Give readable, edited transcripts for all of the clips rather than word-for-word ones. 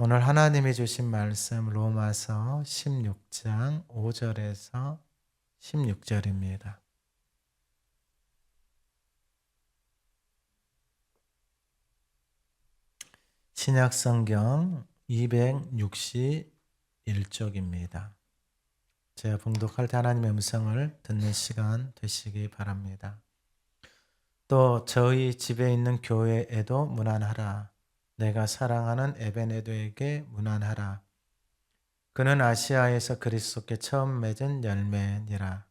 오늘 하나님이 주신 말씀 로마서 16장 5절에서 16절입니다. 신약성경 261쪽입니다. 제가 봉독할 때 하나님의 음성을 듣는 시간 되시기 바랍니다. 또 저희 집에 있는 교회에도 문안하라. 내가 사랑하는 에베네도에게 문안하라. 그는 아시아에서 그리스도께 처음 맺은 열매니라.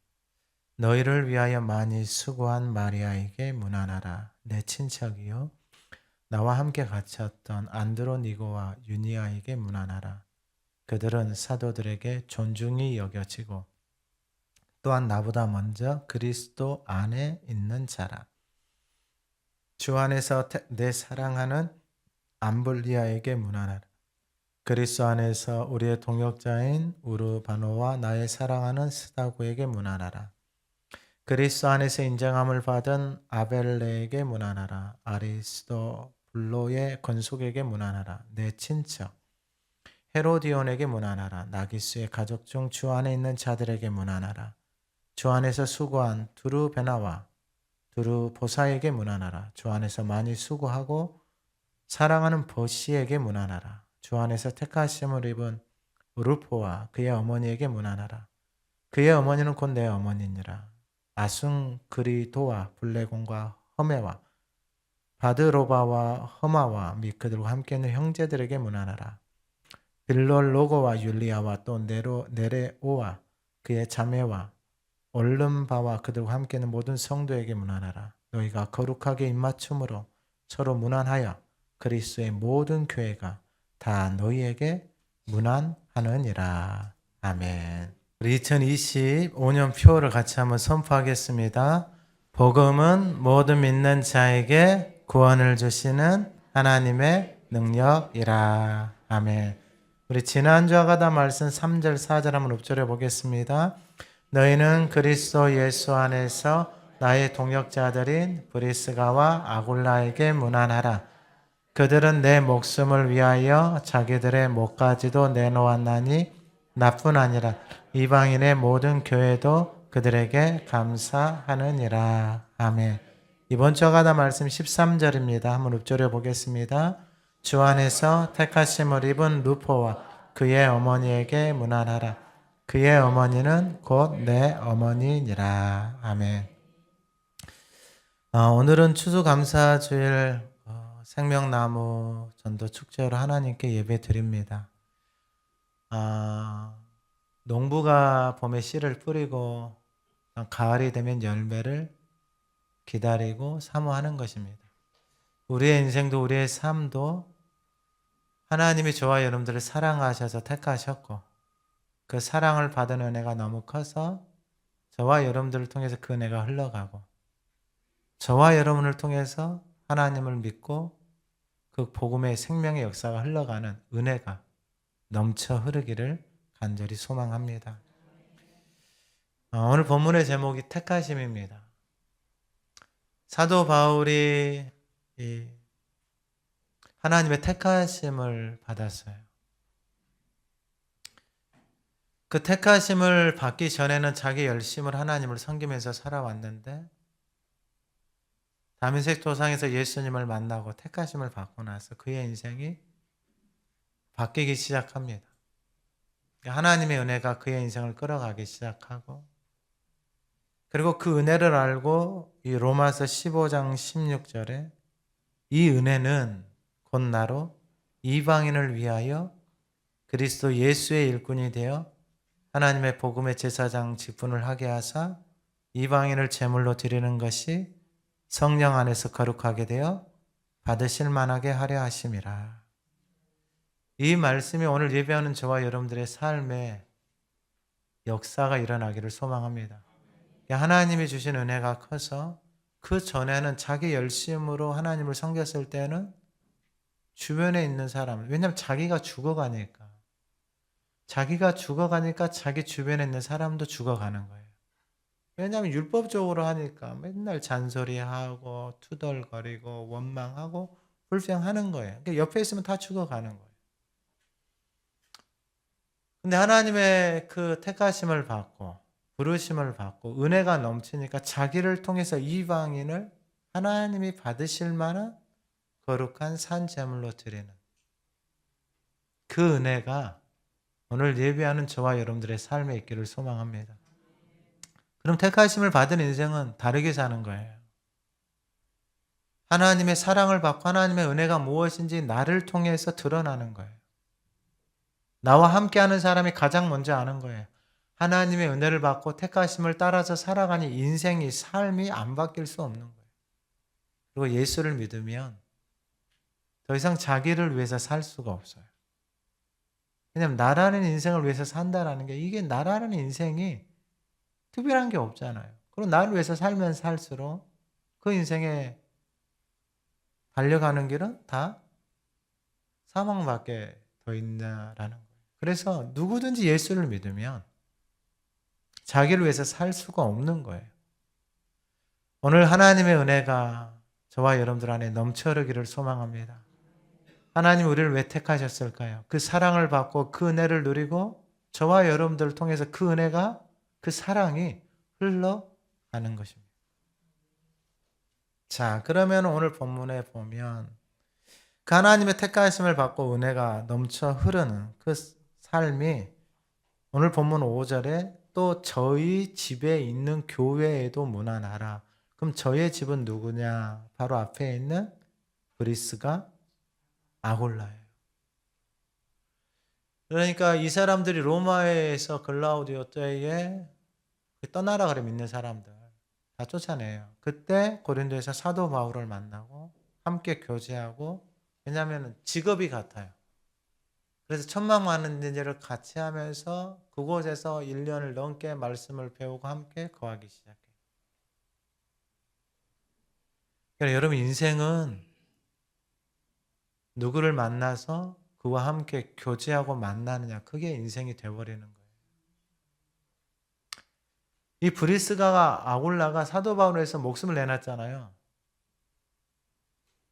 너희를 위하여 많이 수고한 마리아에게 문안하라. 내 친척이요 나와 함께 갇혔던 안드로니고와 유니아에게 문안하라. 그들은 사도들에게 존중이 여겨지고 또한 나보다 먼저 그리스도 안에 있는 자라. 주 안에서 내 사랑하는 암블리아에게 문안하라. 그리스도 안에서 우리의 동역자인 우르바노와 나의 사랑하는 스다고에게 문안하라. 그리스도 안에서 인정함을 받은 아벨레에게 문안하라. 아리스도블로의 건속에게 문안하라. 내 친척 헤로디온에게 문안하라. 나기스의 가족 중 주 안에 있는 자들에게 문안하라. 주 안에서 수고한 두루베나와 두루보사에게 문안하라. 주 안에서 많이 수고하고 사랑하는 버시에게 문안하라. 주 안에서 택하심을 입은 루포와 그의 어머니에게 문안하라. 그의 어머니는 곧 내 어머니니라. 아순그리도와 블레곤과 허메와 바드로바와 허마와 및 그들과 함께 있는 형제들에게 문안하라. 빌롤로고와 율리아와 또 네레오와 그의 자매와 올름바와 그들과 함께 있는 모든 성도에게 문안하라. 너희가 거룩하게 입맞춤으로 서로 문안하여 그리스도의 모든 교회가 다 너희에게 문안하느니라. 아멘. 우리 2025년 표를 같이 한번 선포하겠습니다. 복음은 모든 믿는 자에게 구원을 주시는 하나님의 능력이라. 아멘. 우리 지난주와 같은 말씀 3절 4절 한번 읊조려 보겠습니다. 너희는 그리스도 예수 안에서 나의 동역자들인 브리스가와 아굴라에게 문안하라. 그들은 내 목숨을 위하여 자기들의 목까지도 내놓았나니 나뿐 아니라 이방인의 모든 교회도 그들에게 감사하느니라. 아멘. 이번 주와 같은 말씀 13절입니다. 한번 읊조려 보겠습니다. 주 안에서 택하심을 입은 루포와 그의 어머니에게 문안하라. 그의 어머니는 곧 내 어머니니라. 아멘. 오늘은 추수감사주일 생명나무 전도 축제로 하나님께 예배 드립니다. 농부가 봄에 씨를 뿌리고 가을이 되면 열매를 기다리고 사모하는 것입니다. 우리의 인생도 우리의 삶도 하나님이 저와 여러분들을 사랑하셔서 택하셨고 그 사랑을 받은 은혜가 너무 커서 저와 여러분들을 통해서 그 은혜가 흘러가고 저와 여러분을 통해서 하나님을 믿고 그 복음의 생명의 역사가 흘러가는 은혜가 넘쳐 흐르기를 간절히 소망합니다. 오늘 본문의 제목이 택하심입니다. 사도 바울이 하나님의 택하심을 받았어요. 그 택하심을 받기 전에는 자기 열심을 하나님을 섬기면서 살아왔는데 다민색 도상에서 예수님을 만나고 택하심을 받고 나서 그의 인생이 바뀌기 시작합니다. 하나님의 은혜가 그의 인생을 끌어가기 시작하고 그리고 그 은혜를 알고 이 로마서 15장 16절에 이 은혜는 곧 나로 이방인을 위하여 그리스도 예수의 일꾼이 되어 하나님의 복음의 제사장 직분을 하게 하사 이방인을 제물로 드리는 것이 성령 안에서 거룩하게 되어 받으실 만하게 하려 하심이라. 이 말씀이 오늘 예배하는 저와 여러분들의 삶에 역사가 일어나기를 소망합니다. 하나님이 주신 은혜가 커서 그 전에는 자기 열심으로 하나님을 섬겼을 때는 주변에 있는 사람, 왜냐하면 자기가 죽어가니까 자기 주변에 있는 사람도 죽어가는 거예요. 왜냐하면 율법적으로 하니까 맨날 잔소리하고 투덜거리고 원망하고 불평하는 거예요. 그러니까 옆에 있으면 다 죽어가는 거예요. 근데 하나님의 그 택하심을 받고 부르심을 받고 은혜가 넘치니까 자기를 통해서 이방인을 하나님이 받으실 만한 거룩한 산 제물로 드리는 그 은혜가 오늘 예배하는 저와 여러분들의 삶에 있기를 소망합니다. 그럼 택하심을 받은 인생은 다르게 사는 거예요. 하나님의 사랑을 받고 하나님의 은혜가 무엇인지 나를 통해서 드러나는 거예요. 나와 함께하는 사람이 가장 먼저 아는 거예요. 하나님의 은혜를 받고 택하심을 따라서 살아가니 인생이 삶이 안 바뀔 수 없는 거예요. 그리고 예수를 믿으면 더 이상 자기를 위해서 살 수가 없어요. 왜냐하면 나라는 인생을 위해서 산다라는 게 이게 나라는 인생이 특별한 게 없잖아요. 그리고 나를 위해서 살면 살수록 그 인생에 달려가는 길은 다 사망밖에 더 있나라는 거예요. 그래서 누구든지 예수를 믿으면 자기를 위해서 살 수가 없는 거예요. 오늘 하나님의 은혜가 저와 여러분들 안에 넘쳐 흐르기를 소망합니다. 하나님 우리를 왜 택하셨을까요? 그 사랑을 받고 그 은혜를 누리고 저와 여러분들을 통해서 그 은혜가 그 사랑이 흘러가는 것입니다. 자, 그러면 오늘 본문에 보면 그 하나님의 택하심을 받고 은혜가 넘쳐 흐르는 그 삶이 오늘 본문 5절에 또 저희 집에 있는 교회에도 문안하라. 그럼 저의 집은 누구냐? 바로 앞에 있는 브리스가 아골라예요. 그러니까 이 사람들이 로마에서 글라우디오 때에 떠나라 그래 믿는 사람들 다 쫓아내요. 그때 고린도에서 사도 바울을 만나고 함께 교제하고 왜냐하면 직업이 같아요. 그래서 천막만은 일을 같이 하면서 그곳에서 1년을 넘게 말씀을 배우고 함께 거하기 시작해요. 그러니까 여러분 인생은 누구를 만나서 그와 함께 교제하고 만나느냐 그게 인생이 되어버리는 거예요. 이 브리스가가 아굴라가 사도 바울에서 목숨을 내놨잖아요.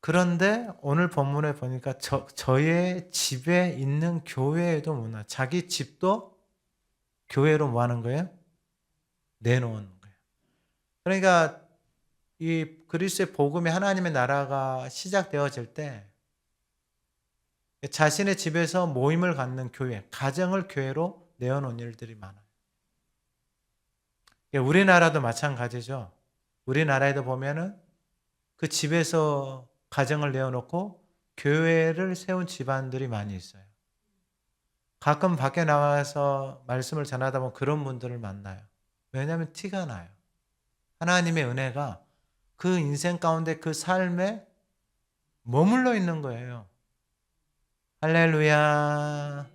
그런데 오늘 본문에 보니까 저의 집에 있는 교회에도 문화, 자기 집도 교회로 뭐 하는 거예요? 내놓은 거예요. 그러니까 이 그리스도의 복음이 하나님의 나라가 시작되어질 때 자신의 집에서 모임을 갖는 교회, 가정을 교회로 내어놓은 일들이 많아요. 우리나라도 마찬가지죠. 우리나라에도 보면은 그 집에서 가정을 내어놓고 교회를 세운 집안들이 많이 있어요. 가끔 밖에 나와서 말씀을 전하다 보면 그런 분들을 만나요. 왜냐하면 티가 나요. 하나님의 은혜가 그 인생 가운데 그 삶에 머물러 있는 거예요. 할렐루야.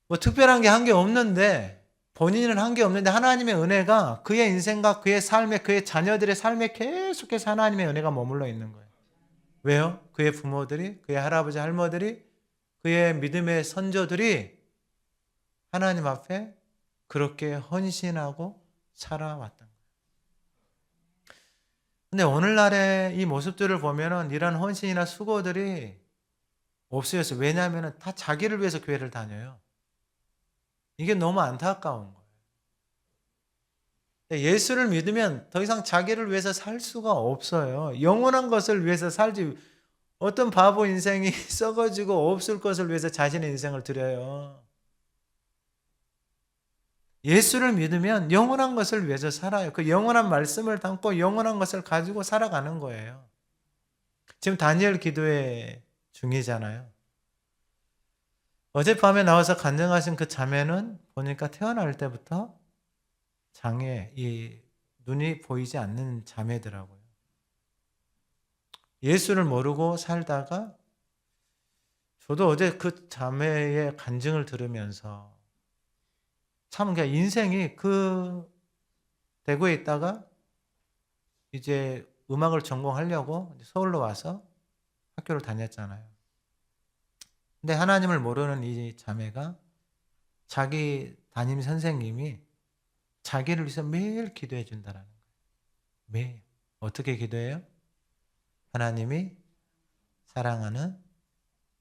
뭐 특별한 게 한 게 없는데 본인은 한 게 없는데 하나님의 은혜가 그의 인생과 그의 삶에 그의 자녀들의 삶에 계속해서 하나님의 은혜가 머물러 있는 거예요. 왜요? 그의 부모들이 그의 할아버지 할머니들이 그의 믿음의 선조들이 하나님 앞에 그렇게 헌신하고 살아왔던 거예요. 근데 오늘날의 이 모습들을 보면은 이런 헌신이나 수고들이 없어졌어요. 왜냐하면 다 자기를 위해서 교회를 다녀요. 이게 너무 안타까운 거예요. 예수를 믿으면 더 이상 자기를 위해서 살 수가 없어요. 영원한 것을 위해서 살지 어떤 바보 인생이 썩어지고 없을 것을 위해서 자신의 인생을 드려요. 예수를 믿으면 영원한 것을 위해서 살아요. 그 영원한 말씀을 담고 영원한 것을 가지고 살아가는 거예요. 지금 다니엘 기도회 중이잖아요. 어젯밤에 나와서 간증하신 그 자매는 보니까 태어날 때부터 장애, 이 눈이 보이지 않는 자매더라고요. 예수를 모르고 살다가 저도 어제 그 자매의 간증을 들으면서 참 그냥 인생이 그 대구에 있다가 이제 음악을 전공하려고 서울로 와서 학교를 다녔잖아요. 근데 하나님을 모르는 이 자매가 자기 담임 선생님이 자기를 위해서 매일 기도해 준다라는 거예요. 매일. 어떻게 기도해요? 하나님이 사랑하는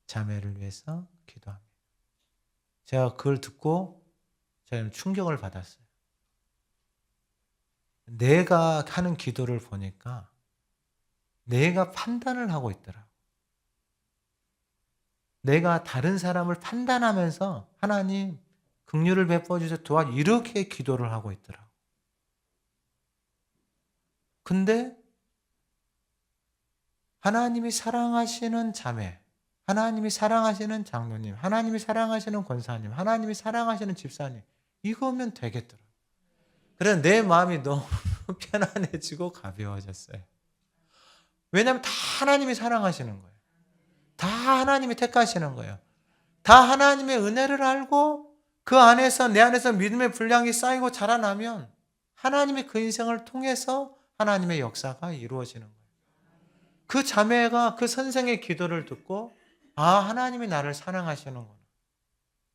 자매를 위해서 기도합니다. 제가 그걸 듣고 저는 충격을 받았어요. 내가 하는 기도를 보니까 내가 판단을 하고 있더라고요. 내가 다른 사람을 판단하면서 하나님 긍휼을 베풀어 주세요 도와 이렇게 기도를 하고 있더라고요. 근데 하나님이 사랑하시는 자매, 하나님이 사랑하시는 장로님, 하나님이 사랑하시는 권사님, 하나님이 사랑하시는 집사님 이거면 되겠더라고요. 그래서 내 마음이 너무 편안해지고 가벼워졌어요. 왜냐하면 다 하나님이 사랑하시는 거예요. 다 하나님이 택하시는 거예요. 다 하나님의 은혜를 알고 그 안에서 내 안에서 믿음의 분량이 쌓이고 자라나면 하나님이 그 인생을 통해서 하나님의 역사가 이루어지는 거예요. 그 자매가 그 선생의 기도를 듣고 하나님이 나를 사랑하시는구나.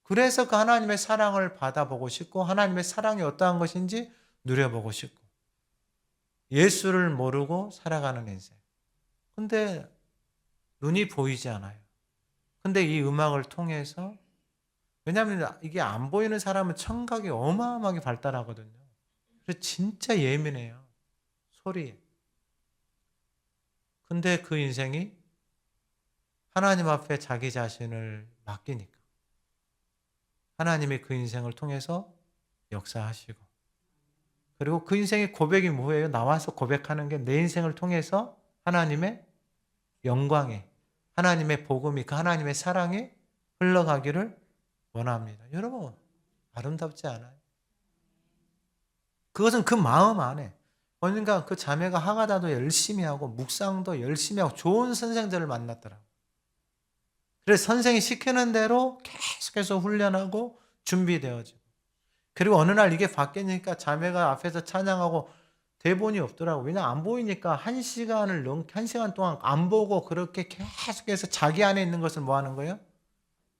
그래서 그 하나님의 사랑을 받아보고 싶고 하나님의 사랑이 어떠한 것인지 누려보고 싶고 예수를 모르고 살아가는 인생. 근데 눈이 보이지 않아요. 근데 이 음악을 통해서 왜냐하면 이게 안 보이는 사람은 청각이 어마어마하게 발달하거든요. 그래서 진짜 예민해요. 소리에. 근데 그 인생이 하나님 앞에 자기 자신을 맡기니까 하나님이 그 인생을 통해서 역사하시고 그리고 그 인생의 고백이 뭐예요? 나와서 고백하는 게 내 인생을 통해서 하나님의 영광이 하나님의 복음이 그 하나님의 사랑이 흘러가기를 원합니다. 여러분 아름답지 않아요? 그것은 그 마음 안에 그러니까 그 자매가 하가다도 열심히 하고 묵상도 열심히 하고 좋은 선생들을 만났더라고요. 그래서 선생이 시키는 대로 계속해서 훈련하고 준비되어지고 그리고 어느 날 이게 바뀌니까 자매가 앞에서 찬양하고 대본이 없더라고요. 왜냐하면 안 보이니까 1시간 동안 안 보고 그렇게 계속해서 자기 안에 있는 것을 뭐 하는 거예요?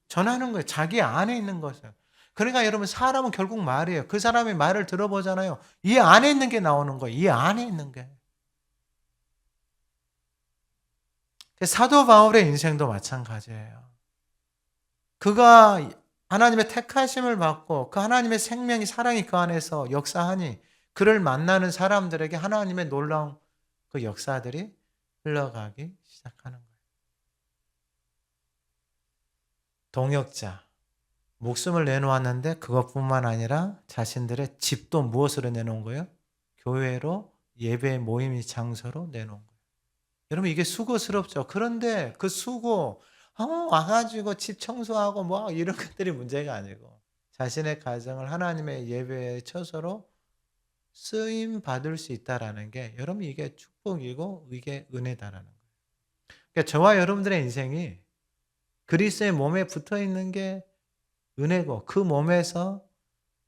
전하는 거예요. 자기 안에 있는 것을. 그러니까 여러분 사람은 결국 말이에요. 그 사람의 말을 들어보잖아요. 이 안에 있는 게 나오는 거예요. 이 안에 있는 게. 사도 바울의 인생도 마찬가지예요. 그가 하나님의 택하심을 받고 그 하나님의 생명이 사랑이 그 안에서 역사하니 그를 만나는 사람들에게 하나님의 놀라운 그 역사들이 흘러가기 시작하는 거예요. 동역자, 목숨을 내놓았는데 그것뿐만 아니라 자신들의 집도 무엇으로 내놓은 거예요? 교회로 예배 모임 장소로 내놓은 거예요. 여러분 이게 수고스럽죠. 그런데 그 수고 와가지고 집 청소하고 뭐 이런 것들이 문제가 아니고 자신의 가정을 하나님의 예배의 처소로 쓰임 받을 수 있다라는 게 여러분 이게 축복이고 이게 은혜다라는 거예요. 그러니까 저와 여러분들의 인생이 그리스도의 몸에 붙어 있는 게 은혜고 그 몸에서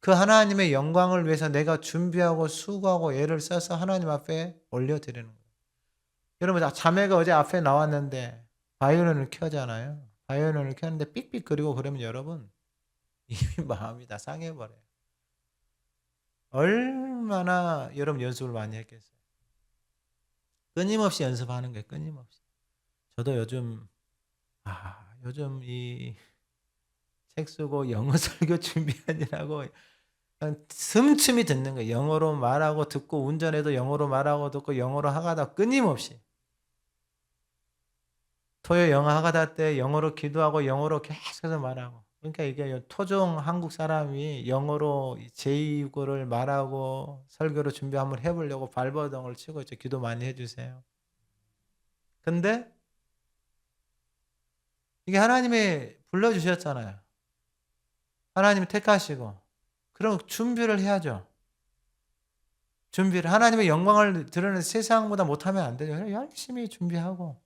그 하나님의 영광을 위해서 내가 준비하고 수고하고 애를 써서 하나님 앞에 올려드리는 거예요. 여러분 자매가 어제 앞에 나왔는데 바이올린을 켜잖아요. 바이올린을 켰는데 삑삑거리고 그러면 여러분 이미 마음이 다 상해버려요. 얼마나 여러분 연습을 많이 했겠어요. 끊임없이 연습하는 거예요. 끊임없이. 저도 요즘 이 책 쓰고 영어 설교 준비하느라고 그냥 틈틈이 듣는 거예요. 영어로 말하고 듣고 운전해도 영어로 말하고 듣고 영어로 하가다 끊임없이. 토요 영어 하가다 때 영어로 기도하고 영어로 계속해서 말하고. 그러니까 이게 토종 한국 사람이 영어로 제2국어를 말하고 설교로 준비 한번 해보려고 발버둥을 치고 있죠. 기도 많이 해주세요. 근데 이게 하나님이 불러주셨잖아요. 하나님이 택하시고 그럼 준비를 해야죠. 준비를 하나님의 영광을 드러내는 세상보다 못하면 안 되죠. 열심히 준비하고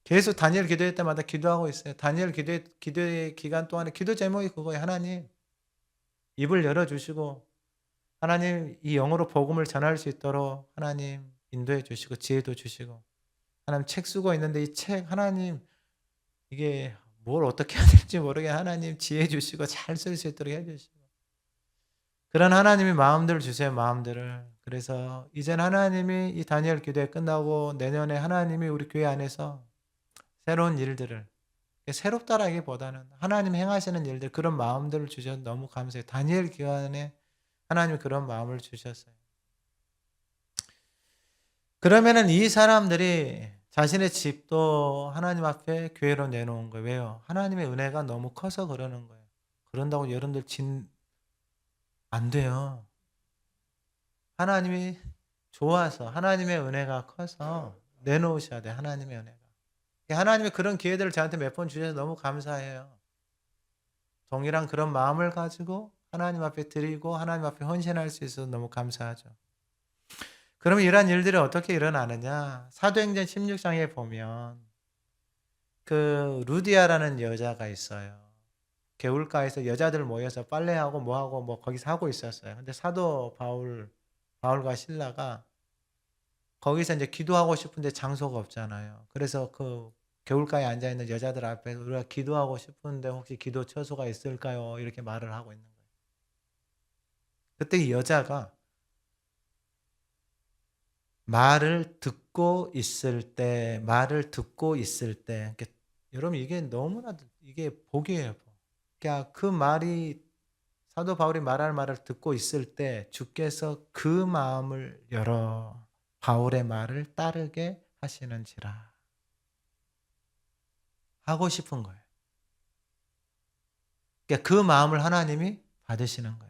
계속 다니엘 기도회 때마다 기도하고 있어요. 다니엘 기도의 기간 동안에 기도 제목이 그거예요. 하나님 입을 열어주시고 하나님 이 영어로 복음을 전할 수 있도록 하나님 인도해 주시고 지혜도 주시고 하나님 책 쓰고 있는데 이 책 하나님 이게 뭘 어떻게 해야 될지 모르게 하나님 지혜 주시고 잘 쓸 수 있도록 해주시고 그런 하나님의 마음들을 주세요. 마음들을. 그래서 이젠 하나님이 이 다니엘 기도회 끝나고 내년에 하나님이 우리 교회 안에서 새로운 일들을 새롭다라기보다는 하나님 행하시는 일들 그런 마음들을 주셔서 너무 감사해요. 다니엘 기간에 하나님이 그런 마음을 주셨어요. 그러면은 이 사람들이 자신의 집도 하나님 앞에 교회로 내놓은 거예요. 왜요? 하나님의 은혜가 너무 커서 그러는 거예요. 그런다고 여러분들 안 돼요. 하나님이 좋아서 하나님의 은혜가 커서 내놓으셔야 돼요. 하나님의 은혜가. 하나님이 그런 기회들을 저한테 몇 번 주셔서 너무 감사해요. 동일한 그런 마음을 가지고 하나님 앞에 드리고 하나님 앞에 헌신할 수 있어서 너무 감사하죠. 그러면 이러한 일들이 어떻게 일어나느냐? 사도행전 16장에 보면 그 루디아라는 여자가 있어요. 개울가에서 여자들 모여서 빨래하고 뭐하고 뭐 거기서 하고 있었어요. 근데 사도 바울과 실라가 거기서 이제 기도하고 싶은데 장소가 없잖아요. 그래서 그 개울가에 앉아 있는 여자들 앞에 우리가 기도하고 싶은데 혹시 기도 처소가 있을까요? 이렇게 말을 하고 있는 거예요. 그때 이 여자가 말을 듣고 있을 때, 여러분 이게 너무나도 이게 복이에요. 그러니까 그 말이 사도 바울이 말할 말을 듣고 있을 때 주께서 그 마음을 열어 바울의 말을 따르게 하시는지라 하고 싶은 거예요. 그러니까 그 마음을 하나님이 받으시는 거예요.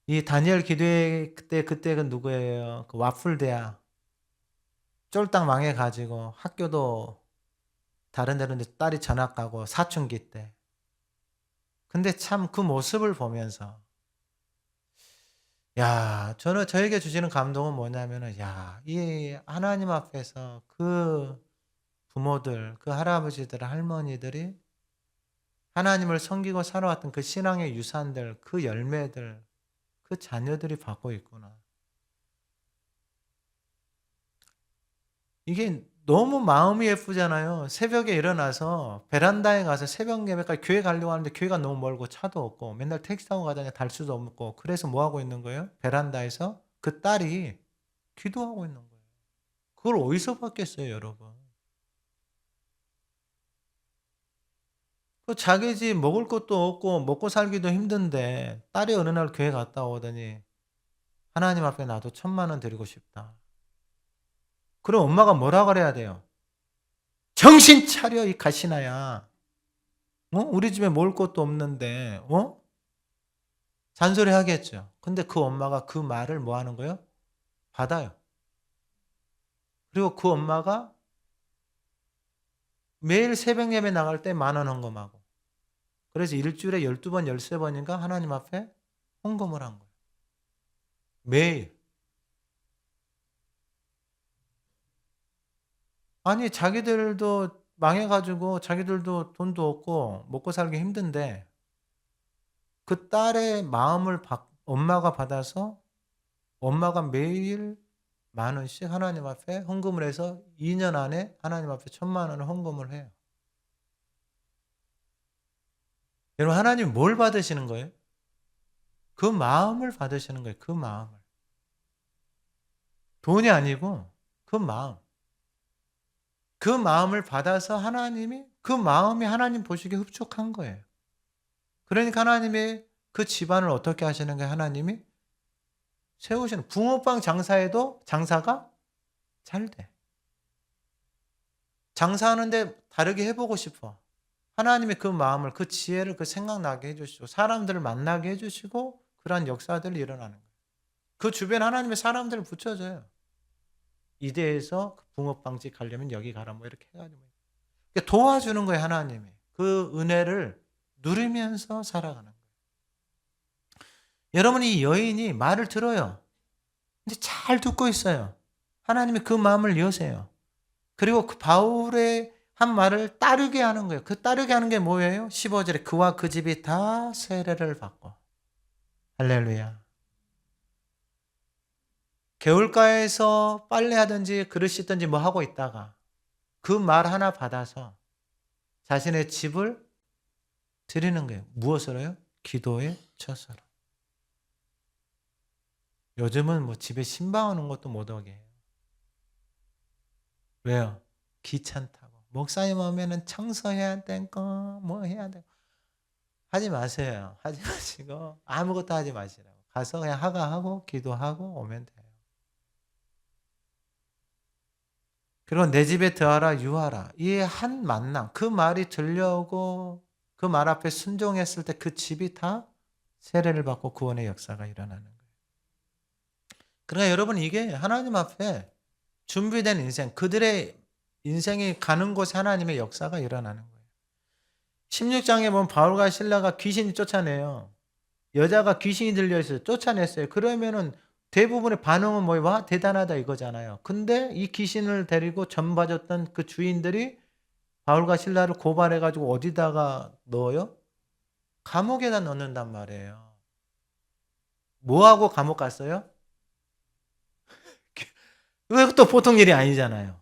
이 다니엘 기도회 그때 그 누구예요? 그 와플대야 쫄딱 망해가지고 학교도 다른 데로 딸이 전학 가고 사춘기 때. 근데 참 그 모습을 보면서 야, 저에게 주시는 감동은 뭐냐면은 야, 이 하나님 앞에서 그 부모들, 그 할아버지들, 할머니들이 하나님을 섬기고 살아왔던 그 신앙의 유산들, 그 열매들, 그 자녀들이 받고 있구나. 이게 너무 마음이 예쁘잖아요. 새벽에 일어나서 베란다에 가서 새벽 예배까지 교회 가려고 하는데 교회가 너무 멀고 차도 없고 맨날 택시 타고 가다가 달 수도 없고 그래서 뭐 하고 있는 거예요? 베란다에서 그 딸이 기도하고 있는 거예요. 그걸 어디서 받겠어요, 여러분? 그 자기 집 먹을 것도 없고 먹고 살기도 힘든데 딸이 어느 날 교회 갔다 오더니 하나님 앞에 나도 1,000,000원 드리고 싶다. 그럼 엄마가 뭐라 그래야 돼요? 정신 차려 이 가시나야. 우리 집에 먹을 것도 없는데 잔소리 하겠죠. 근데 그 엄마가 그 말을 뭐 하는 거예요? 받아요. 그리고 그 엄마가 매일 새벽 예배 나갈 때 10,000원 헌금하고 그래서 일주일에 12번 13번인가 하나님 앞에 헌금을 한 거예요. 매일. 아니 자기들도 망해가지고 자기들도 돈도 없고 먹고 살기 힘든데 그 딸의 마음을 엄마가 받아서 엄마가 매일 10,000원씩 하나님 앞에 헌금을 해서 2년 안에 하나님 앞에 1,000,000원을 헌금을 해요. 여러분 하나님 뭘 받으시는 거예요? 그 마음을 받으시는 거예요. 그 마음을. 돈이 아니고 그 마음. 그 마음을 받아서 하나님이 그 마음이 하나님 보시기에 흡족한 거예요. 그러니까 하나님이 그 집안을 어떻게 하시는 거예요? 하나님이 세우시는 붕어빵 장사에도 장사가 잘 돼. 장사하는데 다르게 해보고 싶어. 하나님이 그 마음을 그 지혜를 그 생각나게 해주시고 사람들을 만나게 해주시고 그러한 역사들이 일어나는 거예요. 그 주변 하나님의 사람들을 붙여줘요. 이대에서 붕어빵집 가려면 여기 가라 뭐 이렇게 해가지고 도와주는 거예요. 하나님이 그 은혜를 누리면서 살아가는 거예요. 여러분 이 여인이 말을 들어요. 근데 잘 듣고 있어요. 하나님이 그 마음을 여세요. 그리고 그 바울의 한 말을 따르게 하는 거예요. 그 따르게 하는 게 뭐예요? 15절에 그와 그 집이 다 세례를 받고. 할렐루야. 개울가에서 빨래하든지 그릇 씻든지 뭐 하고 있다가 그 말 하나 받아서 자신의 집을 드리는 거예요. 무엇으로요? 기도의 처소로. 요즘은 뭐 집에 신방 오는 것도 못 오게 해요. 왜요? 귀찮다고. 목사님 오면은 청소해야 되고 뭐 해야 되고 하지 마세요. 하지 마시고 아무것도 하지 마시라고. 가서 그냥 하고 기도하고 오면 돼요. 그리고 내 집에 더하라 유하라. 이 한 만남, 그 말이 들려오고 그 말 앞에 순종했을 때 그 집이 다 세례를 받고 구원의 역사가 일어나는 거예요. 그러니까 여러분 이게 하나님 앞에 준비된 인생, 그들의 인생이 가는 곳에 하나님의 역사가 일어나는 거예요. 16장에 보면 바울과 실라가 귀신이 쫓아내요. 여자가 귀신이 들려있어요. 쫓아냈어요. 그러면은 대부분의 반응은 뭐예요? 와, 대단하다 이거잖아요. 근데 이 귀신을 데리고 전봐줬던 그 주인들이 바울과 실라를 고발해가지고 어디다가 넣어요? 감옥에다 넣는단 말이에요. 뭐하고 감옥 갔어요? 그것도 보통 일이 아니잖아요.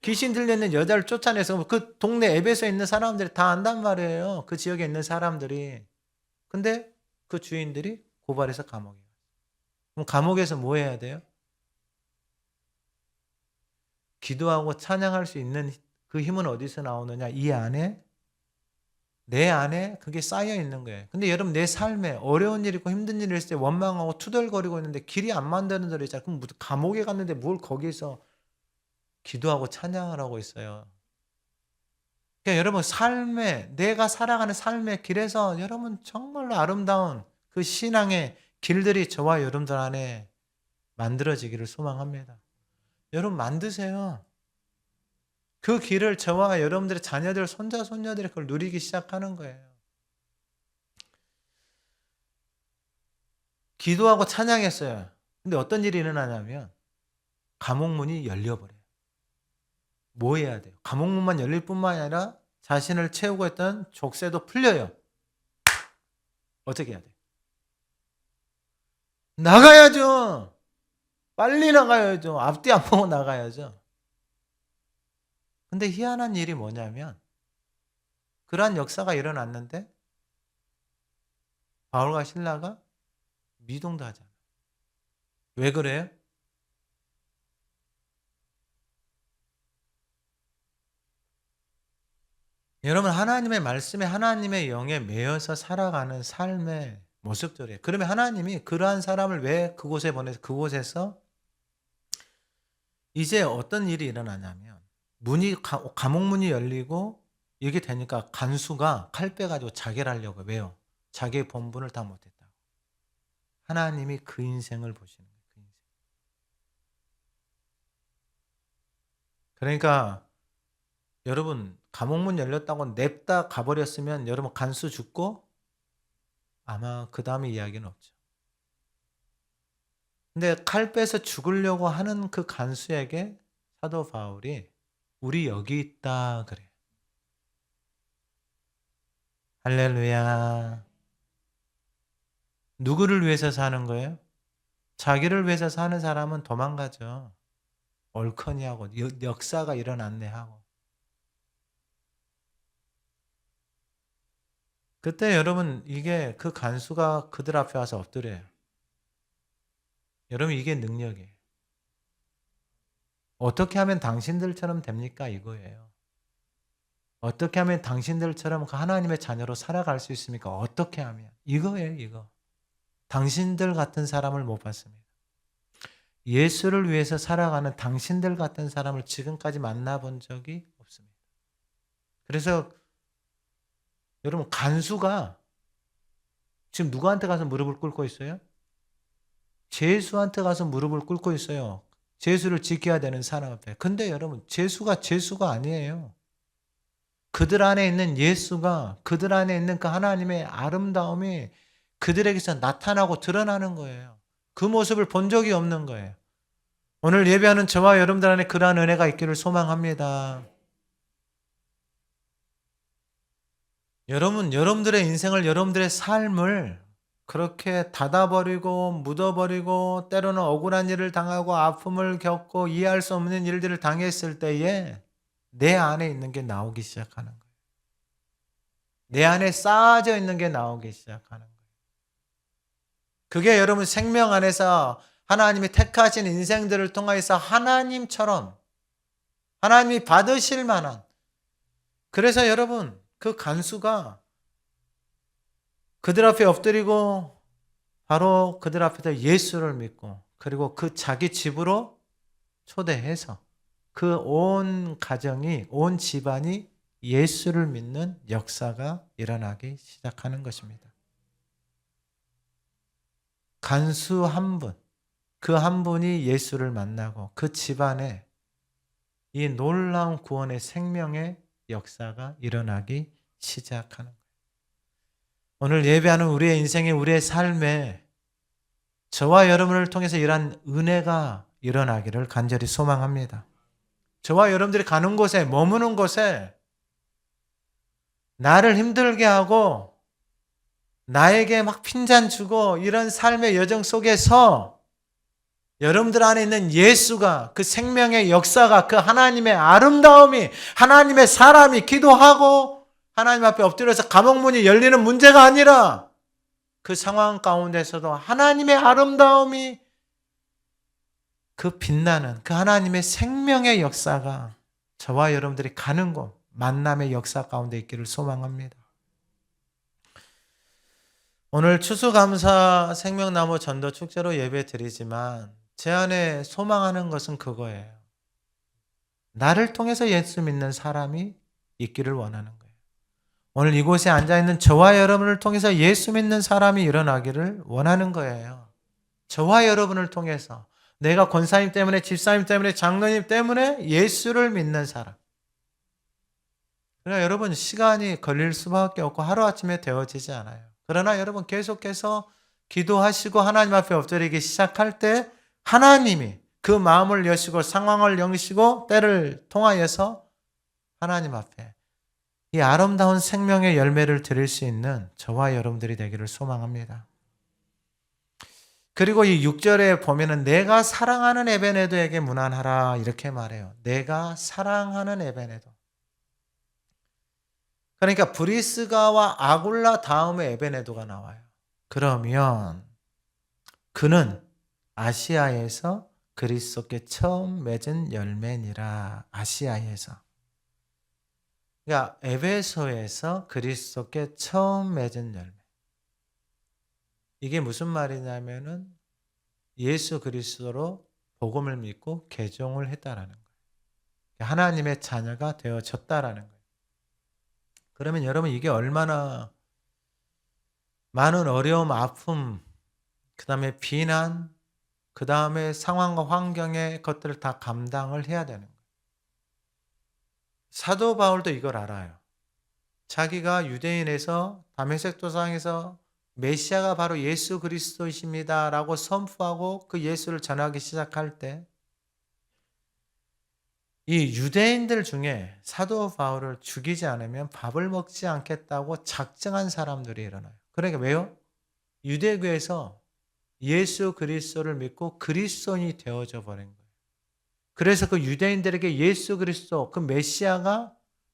귀신 들려있는 여자를 쫓아내서 그 동네 에베소에 있는 사람들이 다 안단 말이에요. 그 지역에 있는 사람들이. 근데 그 주인들이 고발해서 감옥에 가요. 그럼 감옥에서 뭐 해야 돼요? 기도하고 찬양할 수 있는 그 힘은 어디서 나오느냐? 이 안에, 내 안에 그게 쌓여 있는 거예요. 근데 여러분 내 삶에 어려운 일 있고 힘든 일 있을 때 원망하고 투덜거리고 있는데 길이 안 만드는 소리 있잖아요. 그럼 감옥에 갔는데 뭘 거기서 기도하고 찬양을 하고 있어요. 그러니까 여러분 삶에, 내가 살아가는 삶의 길에서 여러분 정말로 아름다운 그 신앙의 길들이 저와 여러분들 안에 만들어지기를 소망합니다. 여러분 만드세요. 그 길을 저와 여러분들의 자녀들, 손자, 손녀들이 그걸 누리기 시작하는 거예요. 기도하고 찬양했어요. 근데 어떤 일이 일어나냐면 감옥문이 열려버려요. 뭐 해야 돼요? 감옥문만 열릴 뿐만 아니라 자신을 채우고 있던 족쇄도 풀려요. 어떻게 해야 돼요? 나가야죠. 빨리 나가야죠. 앞뒤 안 보고 나가야죠. 근데 희한한 일이 뭐냐면 그러한 역사가 일어났는데 바울과 실라가 미동도 하잖아요. 왜 그래요? 여러분 하나님의 말씀에 하나님의 영에 매여서 살아가는 삶의 모습들이에요. 그러면 하나님이 그러한 사람을 왜 그곳에 보내서 그곳에서 이제 어떤 일이 일어나냐면 감옥문이 열리고 이게 되니까 간수가 칼 빼가지고 자결 하려고. 왜요? 자기의 본분을 다 못했다. 하나님이 그 인생을 보시는 거예요. 그 인생. 그러니까 여러분 감옥문 열렸다고 냅다 가버렸으면 여러분 간수 죽고 아마 그 다음에 이야기는 없죠. 근데 칼 빼서 죽으려고 하는 그 간수에게 사도 바울이 우리 여기 있다 그래. 할렐루야. 누구를 위해서 사는 거예요? 자기를 위해서 사는 사람은 도망가죠. 얼커니 하고 역사가 일어났네 하고. 그때 여러분 이게 그 간수가 그들 앞에 와서 엎드려요. 여러분 이게 능력이에요. 어떻게 하면 당신들처럼 됩니까? 이거예요. 어떻게 하면 당신들처럼 그 하나님의 자녀로 살아갈 수 있습니까? 어떻게 하면? 이거예요, 이거. 당신들 같은 사람을 못 봤습니다. 예수를 위해서 살아가는 당신들 같은 사람을 지금까지 만나본 적이 없습니다. 그래서 여러분 간수가 지금 누구한테 가서 무릎을 꿇고 있어요? 제수한테 가서 무릎을 꿇고 있어요. 제수를 지켜야 되는 사람 앞에. 근데 여러분 제수가 아니에요. 그들 안에 있는 예수가, 그들 안에 있는 그 하나님의 아름다움이 그들에게서 나타나고 드러나는 거예요. 그 모습을 본 적이 없는 거예요. 오늘 예배하는 저와 여러분들 안에 그러한 은혜가 있기를 소망합니다. 여러분들의 인생을, 여러분들의 삶을 그렇게 닫아버리고 묻어버리고 때로는 억울한 일을 당하고 아픔을 겪고 이해할 수 없는 일들을 당했을 때에 내 안에 있는 게 나오기 시작하는 거예요. 내 안에 쌓아져 있는 게 나오기 시작하는 거예요. 그게 여러분 생명 안에서 하나님이 택하신 인생들을 통해서 하나님처럼 하나님이 받으실 만한 그래서 여러분, 그 간수가 그들 앞에 엎드리고 바로 그들 앞에서 예수를 믿고 그리고 그 자기 집으로 초대해서 그 온 가정이, 온 집안이 예수를 믿는 역사가 일어나기 시작하는 것입니다. 간수 한 분, 그 한 분이 예수를 만나고 그 집안에 이 놀라운 구원의 생명의 역사가 일어나기 시작하는 거예요. 오늘 예배하는 우리의 인생에, 우리의 삶에 저와 여러분을 통해서 이러한 은혜가 일어나기를 간절히 소망합니다. 저와 여러분들이 가는 곳에, 머무는 곳에 나를 힘들게 하고 나에게 막 핀잔 주고 이런 삶의 여정 속에서 여러분들 안에 있는 예수가, 그 생명의 역사가, 그 하나님의 아름다움이, 하나님의 사람이 기도하고 하나님 앞에 엎드려서 감옥문이 열리는 문제가 아니라 그 상황 가운데서도 하나님의 아름다움이, 그 빛나는 그 하나님의 생명의 역사가 저와 여러분들이 가는 곳, 만남의 역사 가운데 있기를 소망합니다. 오늘 추수감사 생명나무 전도 축제로 예배 드리지만 제 안에 소망하는 것은 그거예요. 나를 통해서 예수 믿는 사람이 있기를 원하는 거예요. 오늘 이곳에 앉아있는 저와 여러분을 통해서 예수 믿는 사람이 일어나기를 원하는 거예요. 저와 여러분을 통해서 내가 권사님 때문에, 집사님 때문에, 장로님 때문에 예수를 믿는 사람. 그러나 여러분, 시간이 걸릴 수밖에 없고 하루아침에 되어지지 않아요. 그러나 여러분 계속해서 기도하시고 하나님 앞에 엎드리기 시작할 때 하나님이 그 마음을 여시고 상황을 여시고 때를 통하여서 하나님 앞에 이 아름다운 생명의 열매를 드릴 수 있는 저와 여러분들이 되기를 소망합니다. 그리고 이 6절에 보면은 내가 사랑하는 에베네도에게 문안하라 이렇게 말해요. 내가 사랑하는 에베네도. 그러니까 브리스가와 아굴라 다음에 에베네도가 나와요. 그러면 그는 아시아에서 그리스도께 처음 맺은 열매니라. 아시아에서. 그러니까 에베소에서 그리스도께 처음 맺은 열매. 이게 무슨 말이냐면은 예수 그리스도로 복음을 믿고 개종을 했다라는 거예요. 하나님의 자녀가 되어졌다라는 거예요. 그러면 여러분 이게 얼마나 많은 어려움, 아픔, 그 다음에 비난, 그 다음에 상황과 환경의 것들을 다 감당을 해야 되는 거예요. 사도 바울도 이걸 알아요. 자기가 유대인에서 다메섹 도상에서 메시아가 바로 예수 그리스도이십니다 라고 선포하고 그 예수를 전하기 시작할 때 이 유대인들 중에 사도 바울을 죽이지 않으면 밥을 먹지 않겠다고 작정한 사람들이 일어나요. 그러니까 왜요? 유대교에서 예수 그리스도를 믿고 그리스도인이 되어져 버린 거예요. 그래서 그 유대인들에게 예수 그리스도, 그 메시아가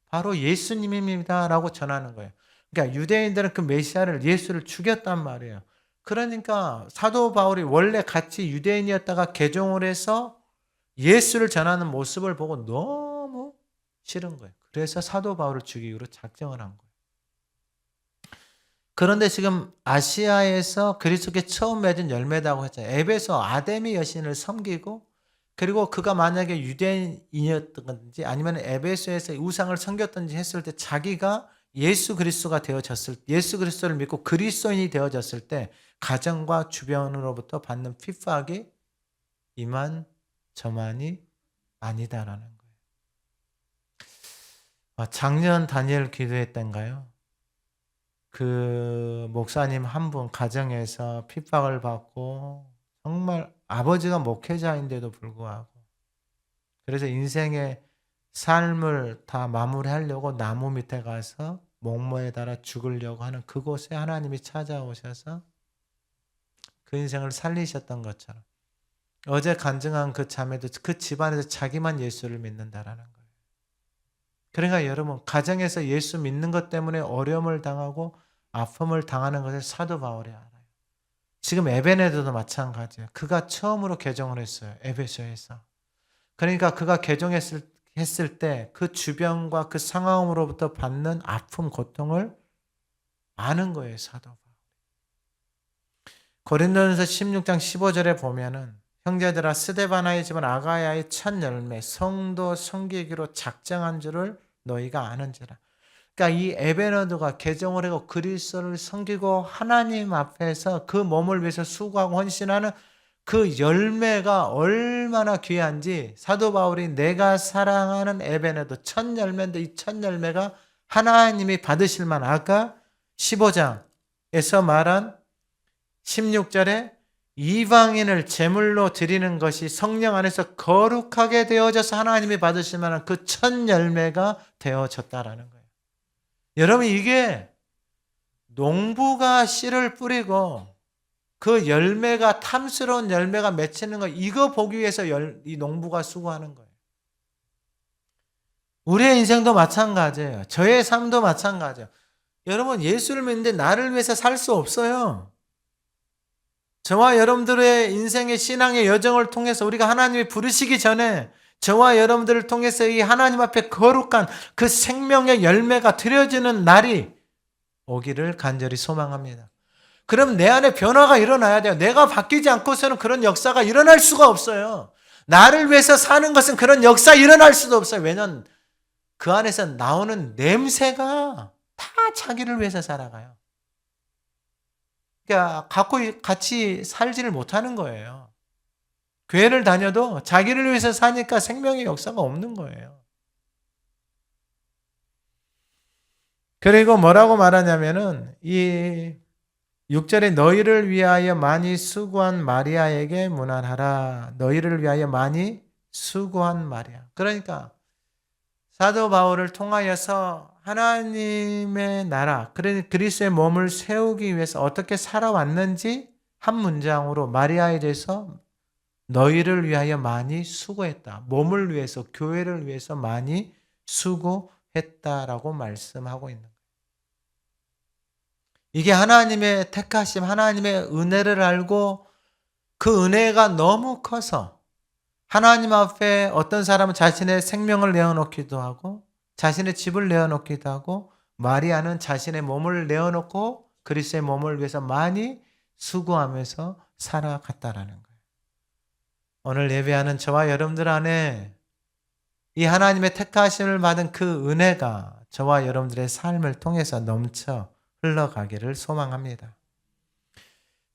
바로 예수님입니다 라고 전하는 거예요. 그러니까 유대인들은 그 메시아를, 예수를 죽였단 말이에요. 그러니까 사도 바울이 원래 같이 유대인이었다가 개종을 해서 예수를 전하는 모습을 보고 너무 싫은 거예요. 그래서 사도 바울을 죽이기로 작정을 한 거예요. 그런데 지금 아시아에서 그리스도께 처음 맺은 열매다고 했잖아요. 에베소 아데미 여신을 섬기고 그리고 그가 만약에 유대인이었든지 아니면 에베소에서 우상을 섬겼든지 했을 때 자기가 예수 그리스도가 되어졌을, 예수 그리스도를 믿고 그리스도인이 되어졌을 때 가정과 주변으로부터 받는 핍박이 이만저만이 아니다라는 거예요. 작년 다니엘 기도했던가요? 그 목사님 한 분 가정에서 핍박을 받고 정말 아버지가 목회자인데도 불구하고 그래서 인생의 삶을 다 마무리하려고 나무 밑에 가서 목모에 달아 죽으려고 하는 그곳에 하나님이 찾아오셔서 그 인생을 살리셨던 것처럼 어제 간증한 그 자매도 그 집안에서 자기만 예수를 믿는다라는 거예요. 그러니까 여러분 가정에서 예수 믿는 것 때문에 어려움을 당하고 아픔을 당하는 것을 사도 바울이 알아요. 지금 에베네도도 마찬가지예요. 그가 처음으로 개종을 했어요. 에베소에서. 그러니까 그가 개종했을 했을 때 그 주변과 그 상황으로부터 받는 아픔, 고통을 아는 거예요, 사도 바울. 고린도전서 16장 15절에 보면은 형제들아 스데바나의 집은 아가야의 첫 열매 성도 섬기기로 작정한 줄을 너희가 아는지라. 그러니까 이 에베너드가 개종을 하고 그리스도를 섬기고 하나님 앞에서 그 몸을 위해서 수고하고 헌신하는 그 열매가 얼마나 귀한지 사도 바울이 내가 사랑하는 에베너드 첫 열매인데 이 첫 열매가 하나님이 받으실 만한 아까 15장에서 말한 16절에 이방인을 제물로 드리는 것이 성령 안에서 거룩하게 되어져서 하나님이 받으실 만한 그 첫 열매가 되어졌다라는 거예요. 여러분 이게 농부가 씨를 뿌리고 그 열매가 탐스러운 열매가 맺히는 거 이거 보기 위해서 이 농부가 수고하는 거예요. 우리의 인생도 마찬가지예요. 저의 삶도 마찬가지예요. 여러분 예수를 믿는데 나를 위해서 살 수 없어요. 저와 여러분들의 인생의 신앙의 여정을 통해서 우리가 하나님이 부르시기 전에 저와 여러분들을 통해서 이 하나님 앞에 거룩한 그 생명의 열매가 드려지는 날이 오기를 간절히 소망합니다. 그럼 내 안에 변화가 일어나야 돼요. 내가 바뀌지 않고서는 그런 역사가 일어날 수가 없어요. 나를 위해서 사는 것은 그런 역사 일어날 수도 없어요. 왜냐하면 그 안에서 나오는 냄새가 다 자기를 위해서 살아가요. 그러니까 같이 살지를 못하는 거예요. 교회를 다녀도 자기를 위해서 사니까 생명의 역사가 없는 거예요. 그리고 뭐라고 말하냐면은 이 6절에 너희를 위하여 많이 수고한 마리아에게 문안하라. 너희를 위하여 많이 수고한 마리아. 그러니까 사도 바울을 통하여서 하나님의 나라, 그리스도의 몸을 세우기 위해서 어떻게 살아왔는지 한 문장으로 마리아에 대해서 너희를 위하여 많이 수고했다. 몸을 위해서, 교회를 위해서 많이 수고했다라고 말씀하고 있는 거예요. 이게 하나님의 택하심, 하나님의 은혜를 알고 그 은혜가 너무 커서 하나님 앞에 어떤 사람은 자신의 생명을 내어놓기도 하고 자신의 집을 내어놓기도 하고 마리아는 자신의 몸을 내어놓고 그리스도의 몸을 위해서 많이 수고하면서 살아갔다라는 거예요. 오늘 예배하는 저와 여러분들 안에 이 하나님의 택하심을 받은 그 은혜가 저와 여러분들의 삶을 통해서 넘쳐 흘러가기를 소망합니다.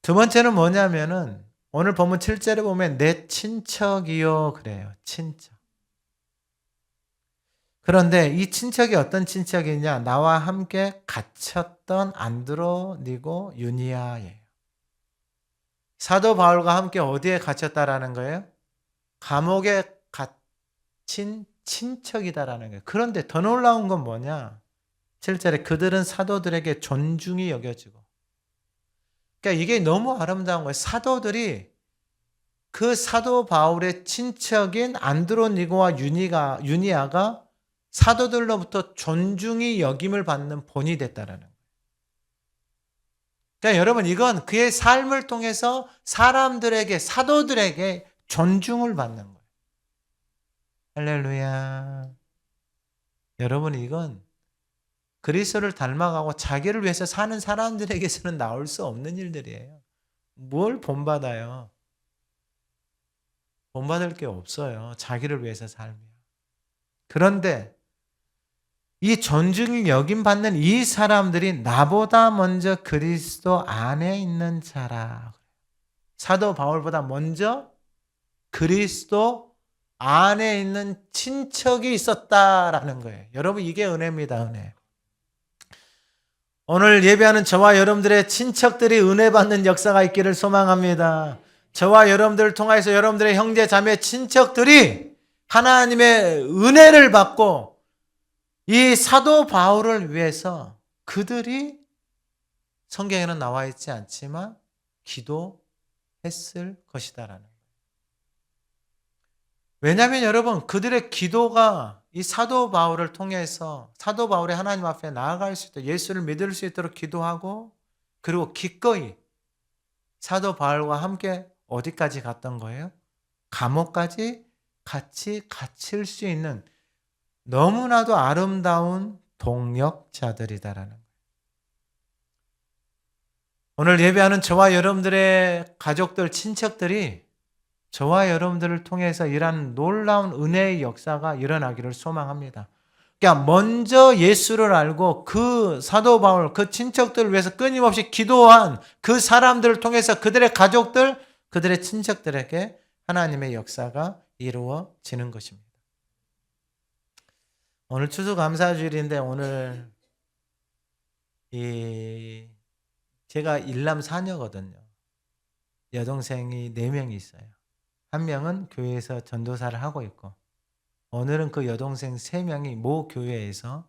두 번째는 뭐냐면은 오늘 본문 7절에 보면 내 친척이요 그래요. 친척. 그런데 이 친척이 어떤 친척이냐? 나와 함께 갇혔던 안드로니고 유니아예요. 사도 바울과 함께 어디에 갇혔다라는 거예요? 감옥에 갇힌 친척이다라는 거예요. 그런데 더 놀라운 건 뭐냐? 7절에 그들은 사도들에게 존중이 여겨지고. 그러니까 이게 너무 아름다운 거예요. 사도들이 그 사도 바울의 친척인 안드로니고와 유니아가 사도들로부터 존중이 여김을 받는 본이 됐다라는 거예요. 그러니까 여러분 이건 그의 삶을 통해서 사람들에게 사도들에게 존중을 받는 거예요. 할렐루야. 여러분 이건 그리스도를 닮아가고 자기를 위해서 사는 사람들에게서는 나올 수 없는 일들이에요. 뭘 본받아요? 본받을 게 없어요. 자기를 위해서 살면. 그런데 이 존중이 여김받는 이 사람들이 나보다 먼저 그리스도 안에 있는 자라. 사도 바울보다 먼저 그리스도 안에 있는 친척이 있었다라는 거예요. 여러분 이게 은혜입니다. 은혜. 오늘 예배하는 저와 여러분들의 친척들이 은혜 받는 역사가 있기를 소망합니다. 저와 여러분들을 통해서 여러분들의 형제 자매 친척들이 하나님의 은혜를 받고 이 사도 바울을 위해서 그들이 성경에는 나와 있지 않지만 기도했을 것이다라는 거예요. 왜냐하면 여러분 그들의 기도가 이 사도 바울을 통해서 사도 바울이 하나님 앞에 나아갈 수 있도록 예수를 믿을 수 있도록 기도하고 그리고 기꺼이 사도 바울과 함께 어디까지 갔던 거예요? 감옥까지 같이 갇힐 수 있는 너무나도 아름다운 동역자들이다라는 거예요. 오늘 예배하는 저와 여러분들의 가족들, 친척들이 저와 여러분들을 통해서 이러한 놀라운 은혜의 역사가 일어나기를 소망합니다. 그러니까 먼저 예수를 알고 그 사도 바울, 그 친척들을 위해서 끊임없이 기도한 그 사람들을 통해서 그들의 가족들, 그들의 친척들에게 하나님의 역사가 이루어지는 것입니다. 오늘 추수감사주일인데 오늘 제가 일남 사녀거든요. 여동생이 4명이 있어요. 한 명은 교회에서 전도사를 하고 있고 오늘은 그 여동생 3명이 모 교회에서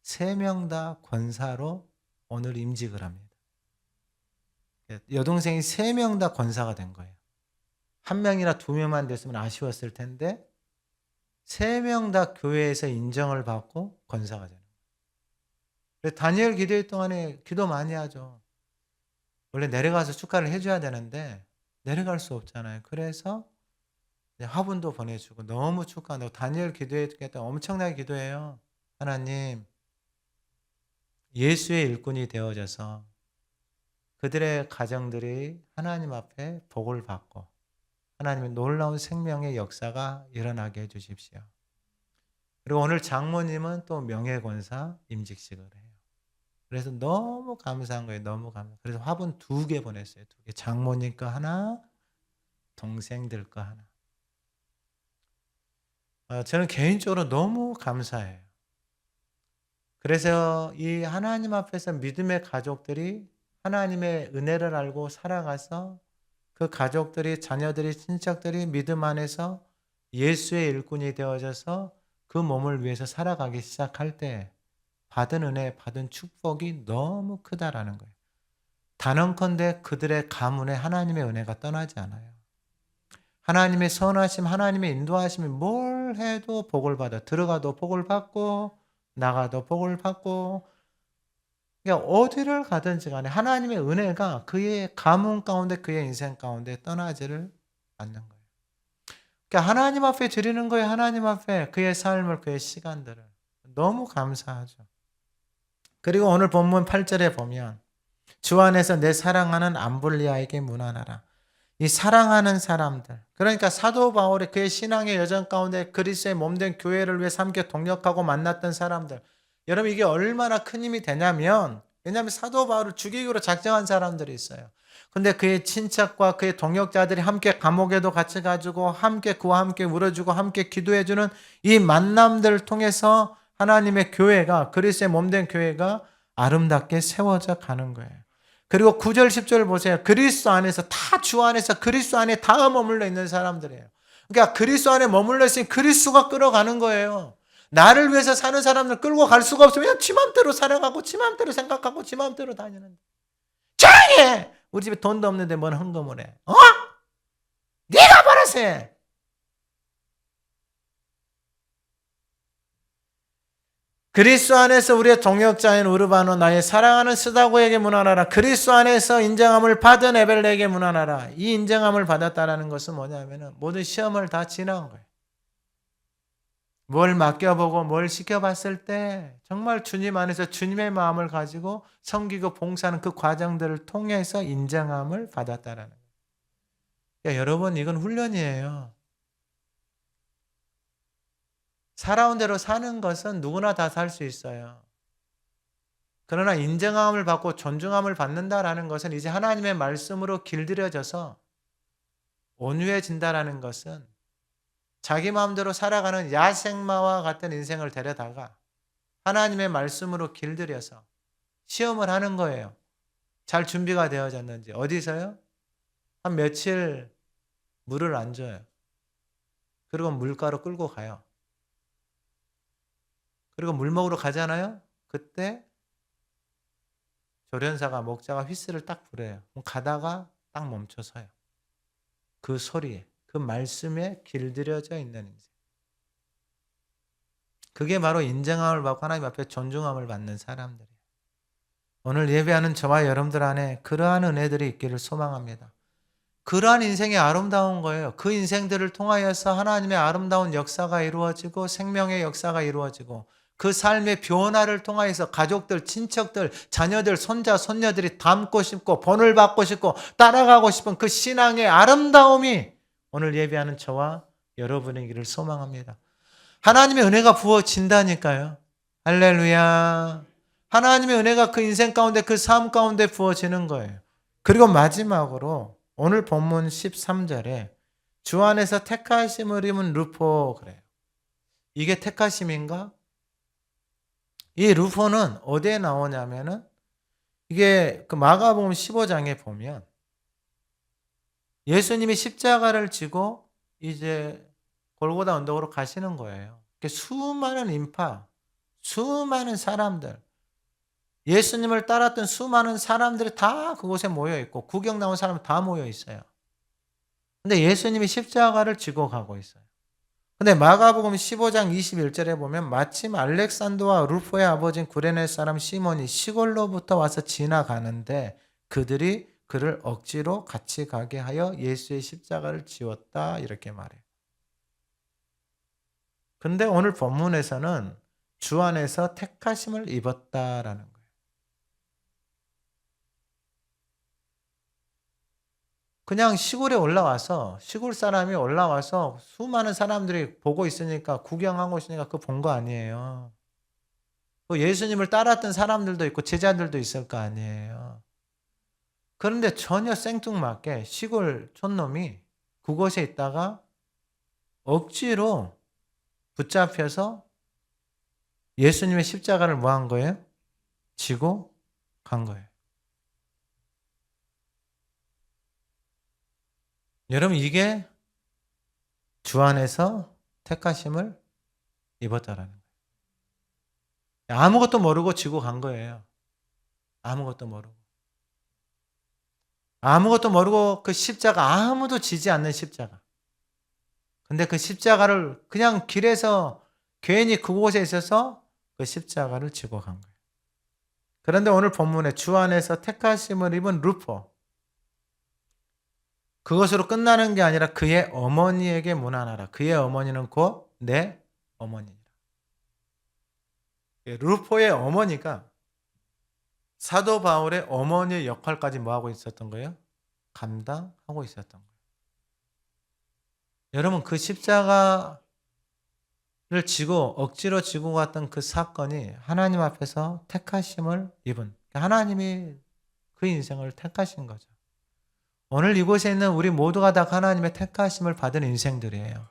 3명 다 권사로 오늘 임직을 합니다. 여동생이 3명 다 권사가 된 거예요. 1명이나 2명만 됐으면 아쉬웠을 텐데 3명 다 교회에서 인정을 받고 권사가 되는 거예요. 다니엘 기도회 동안에 기도 많이 하죠. 원래 내려가서 축하를 해줘야 되는데 내려갈 수 없잖아요. 그래서 화분도 보내주고 너무 축하한다고 다니엘 기도회 때 엄청나게 기도해요. 하나님, 예수의 일꾼이 되어져서 그들의 가정들이 하나님 앞에 복을 받고 하나님의 놀라운 생명의 역사가 일어나게 해주십시오. 그리고 오늘 장모님은 또 명예권사 임직식을 해요. 그래서 너무 감사한 거예요. 너무 감사. 그래서 화분 2개 보냈어요. 2개. 장모님 거 하나, 동생들 거 하나. 저는 개인적으로 너무 감사해요. 그래서 이 하나님 앞에서 믿음의 가족들이 하나님의 은혜를 알고 살아가서 그 가족들이, 자녀들이, 친척들이 믿음 안에서 예수의 일꾼이 되어져서 그 몸을 위해서 살아가기 시작할 때 받은 은혜, 받은 축복이 너무 크다라는 거예요. 단언컨대 그들의 가문에 하나님의 은혜가 떠나지 않아요. 하나님의 선하심, 하나님의 인도하심이 뭘 해도 복을 받아. 들어가도 복을 받고 나가도 복을 받고, 그러니까 어디를 가든지 간에 하나님의 은혜가 그의 가문 가운데, 그의 인생 가운데 떠나지를 않는 거예요. 그러니까 하나님 앞에 드리는 거예요. 하나님 앞에 그의 삶을, 그의 시간들을. 너무 감사하죠. 그리고 오늘 본문 8절에 보면 주 안에서 내 사랑하는 암블리아에게 문안하라. 이 사랑하는 사람들, 그러니까 사도 바울이 그의 신앙의 여정 가운데 그리스도의 몸된 교회를 위해 함께 동역하고 만났던 사람들, 여러분 이게 얼마나 큰 힘이 되냐면, 왜냐하면 사도 바울을 죽이기로 작정한 사람들이 있어요. 근데 그의 친척과 그의 동역자들이 함께 감옥에도 같이 가지고 함께 그와 함께 울어주고 함께 기도해주는 이 만남들을 통해서 하나님의 교회가, 그리스도의 몸된 교회가 아름답게 세워져 가는 거예요. 그리고 9절 10절 보세요. 그리스도 안에서, 다 주 안에서 그리스도 안에 다 머물러 있는 사람들이에요. 그러니까 그리스도 안에 머물러 있으니 그리스도가 끌어가는 거예요. 나를 위해서 사는 사람들 끌고 갈 수가 없으면 지 맘대로 살아가고 지 맘대로 생각하고 지 맘대로 다니는데, 조용히 해! 우리 집에 돈도 없는데 뭔 헌금을 해? 네가 벌어서 해! 그리스도 안에서 우리의 동역자인 우르바노, 나의 사랑하는 스다고에게 문안하라. 그리스도 안에서 인정함을 받은 에벨레에게 문안하라. 이 인정함을 받았다는 것은 뭐냐면 모든 시험을 다 지나온 거예요. 뭘 맡겨보고 뭘 시켜봤을 때 정말 주님 안에서 주님의 마음을 가지고 섬기고 봉사하는 그 과정들을 통해서 인정함을 받았다는 거예요. 그러니까 여러분, 이건 훈련이에요. 살아온 대로 사는 것은 누구나 다 살 수 있어요. 그러나 인정함을 받고 존중함을 받는다라는 것은 이제 하나님의 말씀으로 길들여져서 온유해진다라는 것은 자기 마음대로 살아가는 야생마와 같은 인생을 데려다가 하나님의 말씀으로 길들여서 시험을 하는 거예요. 잘 준비가 되어졌는지. 어디서요? 한 며칠 물을 안 줘요. 그리고 물가로 끌고 가요. 그리고 물 먹으러 가잖아요. 그때 조련사가, 목자가 휘슬을 딱 불어요. 가다가 딱 멈춰서요. 그 소리에, 그 말씀에 길들여져 있는 인생. 그게 바로 인정함을 받고 하나님 앞에 존중함을 받는 사람들이에요. 오늘 예배하는 저와 여러분들 안에 그러한 은혜들이 있기를 소망합니다. 그러한 인생이 아름다운 거예요. 그 인생들을 통하여서 하나님의 아름다운 역사가 이루어지고 생명의 역사가 이루어지고 그 삶의 변화를 통하여서 가족들, 친척들, 자녀들, 손자, 손녀들이 닮고 싶고 본을 받고 싶고 따라가고 싶은 그 신앙의 아름다움이 오늘 예배하는 저와 여러분에게를 소망합니다. 하나님의 은혜가 부어진다니까요. 할렐루야. 하나님의 은혜가 그 인생 가운데 그 삶 가운데 부어지는 거예요. 그리고 마지막으로 오늘 본문 13절에 주 안에서 택하심을 입은 루포 그래요. 이게 택하심인가? 이 루포는 어디에 나오냐면은 이게 그 마가복음 15장에 보면 예수님이 십자가를 지고 이제 골고다 언덕으로 가시는 거예요. 수많은 인파, 수많은 사람들, 예수님을 따랐던 수많은 사람들이 다 그곳에 모여 있고 구경 나온 사람 다 모여 있어요. 근데 예수님이 십자가를 지고 가고 있어요. 근데 마가복음 15장 21절에 보면 마침 알렉산더와 루포의 아버지인 구레네 사람 시몬이 시골로부터 와서 지나가는데 그들이 그를 억지로 같이 가게 하여 예수의 십자가를 지웠다 이렇게 말해요. 근데 오늘 본문에서는 주 안에서 택하심을 입었다라는 거예요. 그냥 시골에 올라와서 시골 사람이 올라와서 수많은 사람들이 보고 있으니까 구경하고 있으니까 그거 본 거 아니에요. 예수님을 따랐던 사람들도 있고 제자들도 있을 거 아니에요. 그런데 전혀 생뚱맞게 시골 촌놈이 그곳에 있다가 억지로 붙잡혀서 예수님의 십자가를 뭐 한 거예요? 지고 간 거예요. 여러분 이게 주 안에서 택하심을 입었다라는 거예요. 아무것도 모르고 지고 간 거예요. 아무것도 모르고. 아무것도 모르고 그 십자가 아무도 지지 않는 십자가. 근데 그 십자가를 그냥 길에서 괜히 그곳에 있어서 그 십자가를 지고 간 거예요. 그런데 오늘 본문에 주 안에서 택하심을 입은 루포. 그것으로 끝나는 게 아니라 그의 어머니에게 문안하라. 그의 어머니는 곧 내 어머니니라. 루포의 어머니가 사도 바울의 어머니의 역할까지 뭐하고 있었던 거예요? 감당하고 있었던 거예요. 여러분 그 십자가를 지고 억지로 지고 갔던 그 사건이 하나님 앞에서 택하심을 입은 하나님이 그 인생을 택하신 거죠. 오늘 이곳에 있는 우리 모두가 다 하나님의 택하심을 받은 인생들이에요.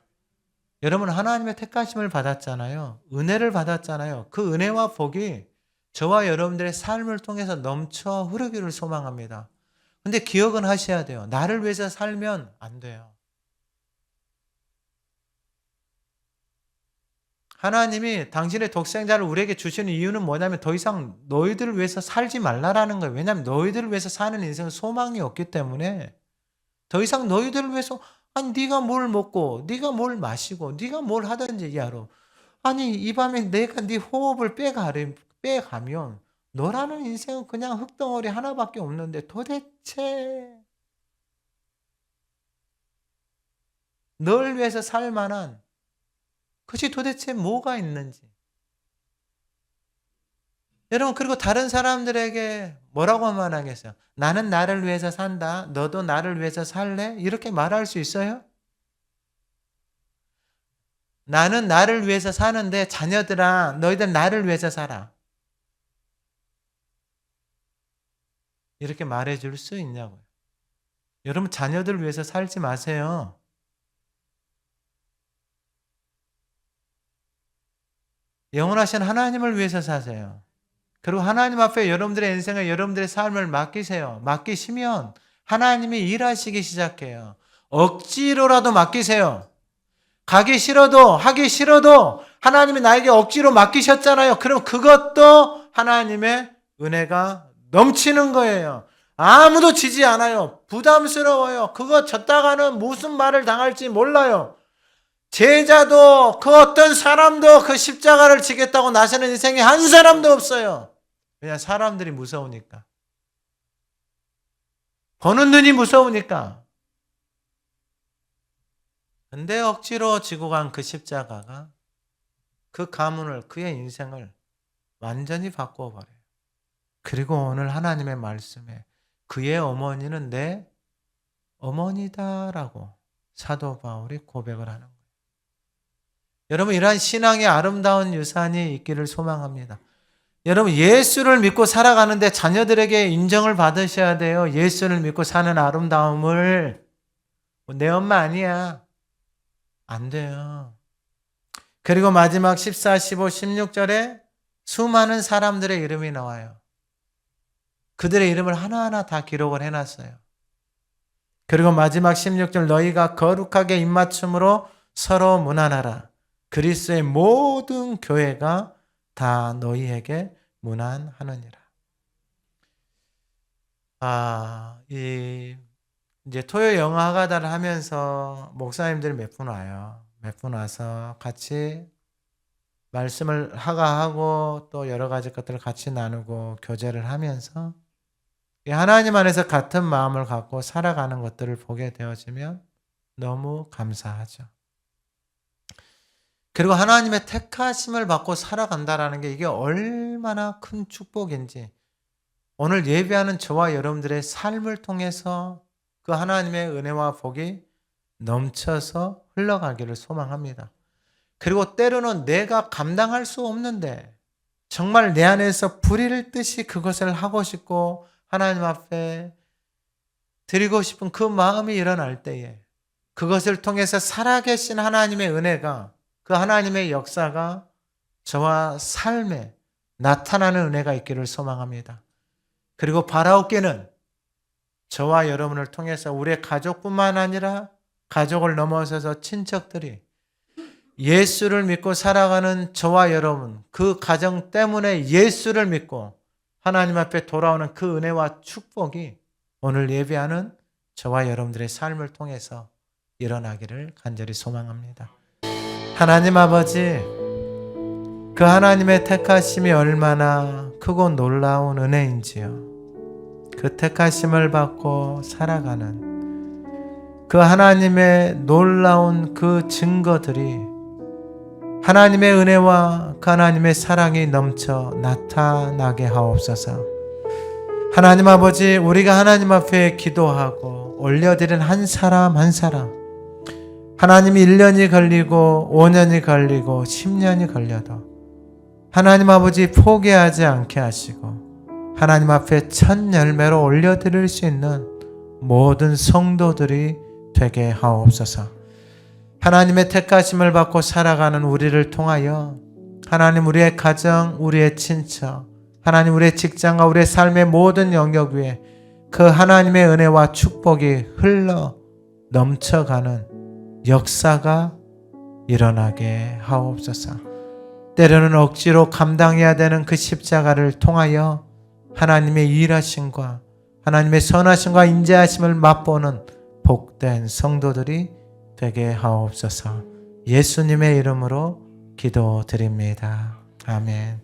여러분 하나님의 택하심을 받았잖아요. 은혜를 받았잖아요. 그 은혜와 복이 저와 여러분들의 삶을 통해서 넘쳐 흐르기를 소망합니다. 근데 기억은 하셔야 돼요. 나를 위해서 살면 안 돼요. 하나님이 당신의 독생자를 우리에게 주시는 이유는 뭐냐면 더 이상 너희들을 위해서 살지 말라라는 거예요. 왜냐하면 너희들을 위해서 사는 인생은 소망이 없기 때문에 더 이상 너희들을 위해서 아니 네가 뭘 먹고 네가 뭘 마시고 네가 뭘 하든지 야로 아니 이 밤에 내가 네 호흡을 빼가면 너라는 인생은 그냥 흙덩어리 하나밖에 없는데 도대체 널 위해서 살 만한 그것이 도대체 뭐가 있는지. 여러분 그리고 다른 사람들에게 뭐라고 말하겠어요? 나는 나를 위해서 산다. 너도 나를 위해서 살래? 이렇게 말할 수 있어요? 나는 나를 위해서 사는데 자녀들아 너희들 나를 위해서 살아. 이렇게 말해줄 수 있냐고요. 여러분 자녀들 위해서 살지 마세요. 영원하신 하나님을 위해서 사세요. 그리고 하나님 앞에 여러분들의 인생을 여러분들의 삶을 맡기세요. 맡기시면 하나님이 일하시기 시작해요. 억지로라도 맡기세요. 가기 싫어도 하기 싫어도 하나님이 나에게 억지로 맡기셨잖아요. 그럼 그것도 하나님의 은혜가 넘치는 거예요. 아무도 지지 않아요. 부담스러워요. 그거 졌다가는 무슨 말을 당할지 몰라요. 제자도 그 어떤 사람도 그 십자가를 지겠다고 나서는 인생에 한 사람도 없어요. 그냥 사람들이 무서우니까. 보는 눈이 무서우니까. 근데 억지로 지고 간 그 십자가가 그 가문을, 그의 인생을 완전히 바꾸어 버려요. 그리고 오늘 하나님의 말씀에 그의 어머니는 내 어머니다라고 사도 바울이 고백을 하는 거예요. 여러분, 이러한 신앙의 아름다운 유산이 있기를 소망합니다. 여러분, 예수를 믿고 살아가는데 자녀들에게 인정을 받으셔야 돼요. 예수를 믿고 사는 아름다움을. 내 엄마 아니야. 안 돼요. 그리고 마지막 14, 15, 16절에 수많은 사람들의 이름이 나와요. 그들의 이름을 하나하나 다 기록을 해놨어요. 그리고 마지막 16절, 너희가 거룩하게 입맞춤으로 서로 문안하라. 그리스도의 모든 교회가 다 너희에게 문안하느니라. 이제 토요 영어 하가다를 하면서 목사님들이 몇 분 와요. 몇 분 와서 같이 말씀을 하가하고 또 여러 가지 것들을 같이 나누고 교제를 하면서 하나님 안에서 같은 마음을 갖고 살아가는 것들을 보게 되어지면 너무 감사하죠. 그리고 하나님의 택하심을 받고 살아간다라는 게 이게 얼마나 큰 축복인지 오늘 예배하는 저와 여러분들의 삶을 통해서 그 하나님의 은혜와 복이 넘쳐서 흘러가기를 소망합니다. 그리고 때로는 내가 감당할 수 없는데 정말 내 안에서 불일 듯이 그것을 하고 싶고 하나님 앞에 드리고 싶은 그 마음이 일어날 때에 그것을 통해서 살아계신 하나님의 은혜가, 그 하나님의 역사가 저와 삶에 나타나는 은혜가 있기를 소망합니다. 그리고 바라옵기는 저와 여러분을 통해서 우리의 가족뿐만 아니라 가족을 넘어서서 친척들이 예수를 믿고 살아가는 저와 여러분, 그 가정 때문에 예수를 믿고 하나님 앞에 돌아오는 그 은혜와 축복이 오늘 예배하는 저와 여러분들의 삶을 통해서 일어나기를 간절히 소망합니다. 하나님 아버지, 그 하나님의 택하심이 얼마나 크고 놀라운 은혜인지요. 그 택하심을 받고 살아가는 그 하나님의 놀라운 그 증거들이 하나님의 은혜와 그 하나님의 사랑이 넘쳐 나타나게 하옵소서. 하나님 아버지, 우리가 하나님 앞에 기도하고 올려드린 한 사람 한 사람, 하나님이 1년이 걸리고 5년이 걸리고 10년이 걸려도 하나님 아버지 포기하지 않게 하시고 하나님 앞에 첫 열매로 올려드릴 수 있는 모든 성도들이 되게 하옵소서. 하나님의 택하심을 받고 살아가는 우리를 통하여 하나님, 우리의 가정, 우리의 친척, 하나님, 우리의 직장과 우리의 삶의 모든 영역 위에 그 하나님의 은혜와 축복이 흘러 넘쳐가는 역사가 일어나게 하옵소서. 때로는 억지로 감당해야 되는 그 십자가를 통하여 하나님의 일하심과 하나님의 선하심과 인자하심을 맛보는 복된 성도들이 되게 하옵소서. 예수님의 이름으로 기도드립니다. 아멘.